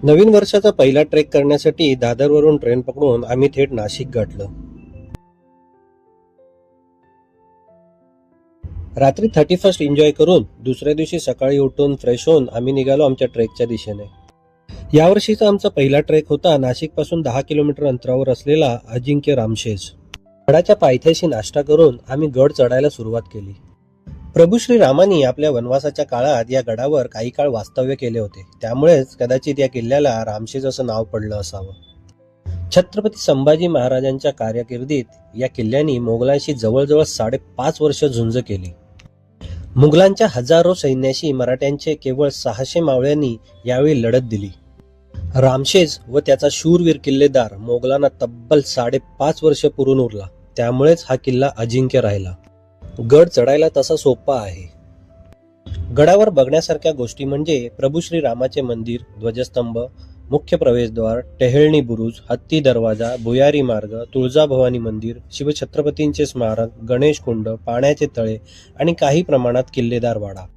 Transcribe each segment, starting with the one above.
नवीन वर्षाचा पहिला ट्रेक करण्यासाठी दादरवरून ट्रेन पकडून आम्ही थेट नाशिक गाठलं. रात्री 31st एन्जॉय करून दुसऱ्या दिवशी सकाळी उठून फ्रेश होऊन आम्ही निघालो आमच्या ट्रेकच्या दिशेने. यावर्षीचा आमचा पहिला ट्रेक होता नाशिक पासून 10 किलोमीटर अंतरावर असलेला अजिंक्य रामशेज. गडाच्या पायथ्याशी नाश्ता करून आम्ही गड चढायला सुरुवात केली. प्रभू श्री रामांनी आपल्या वनवासाच्या काळात या गडावर काही काळ वास्तव्य केले होते, त्यामुळेच कदाचित या किल्ल्याला रामशेज असं नाव पडलं असावं. छत्रपती संभाजी महाराजांच्या कारकिर्दीत या किल्ल्याने मोगलांशी जवळजवळ 5.5 वर्ष झुंज केली. मुघलांच्या हजारो सैन्याशी मराठ्यांचे केवळ 600 मावळ्यांनी यावेळी लढत दिली. रामशेज व त्याचा शूरवीर किल्लेदार मोगलांना तब्बल 5.5 वर्ष पुरून उरला, त्यामुळेच हा किल्ला अजिंक्य राहिला. गड चढायला तसा सोपा आहे. गडावर बघण्यासारख्या गोष्टी म्हणजे प्रभू श्री रामाचे मंदिर, ध्वजस्तंभ, मुख्य प्रवेशद्वार, टेहळणी बुरुज, हत्ती दरवाजा, भुयारी मार्ग, तुळजाभवानी मंदिर, शिवछत्रपतींचे स्मारक, गणेश कुंड, पाण्याचे तळे आणि काही प्रमाणात किल्लेदार वाडा.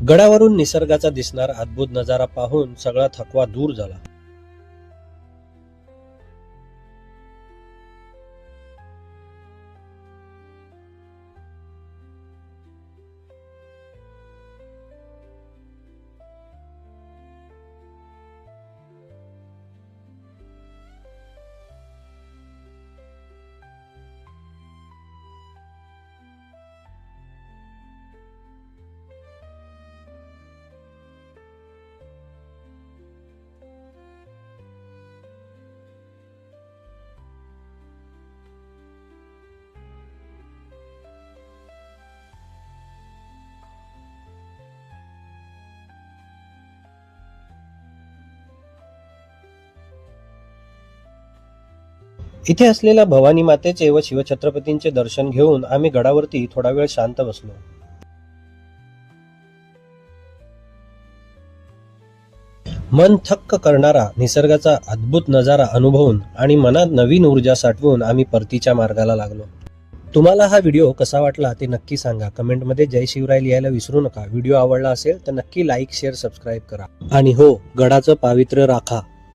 गडावरून निसर्गाचा दिसणारा अद्भुत नजारा पाहून सगळा थकवा दूर झाला. इथे असलेल्या भवानी मातेचे व शिवछत्रपतींचे दर्शन घेऊन आम्ही गडावरती थोडा वेळ शांत बसलो. मन थक्क करणारा निसर्गाचा अद्भुत नजारा अनुभवून आणि मनात नवीन ऊर्जा साठवून आम्ही परतीच्या मार्गाला लागलो. तुम्हाला हा व्हिडिओ कसा वाटला ते नक्की सांगा. कमेंटमध्ये जय शिवराय लिहायला विसरू नका. व्हिडिओ आवडला असेल तर नक्की लाईक, शेअर, सबस्क्राईब करा. आणि हो, गडाचं पावित्र्य राखा.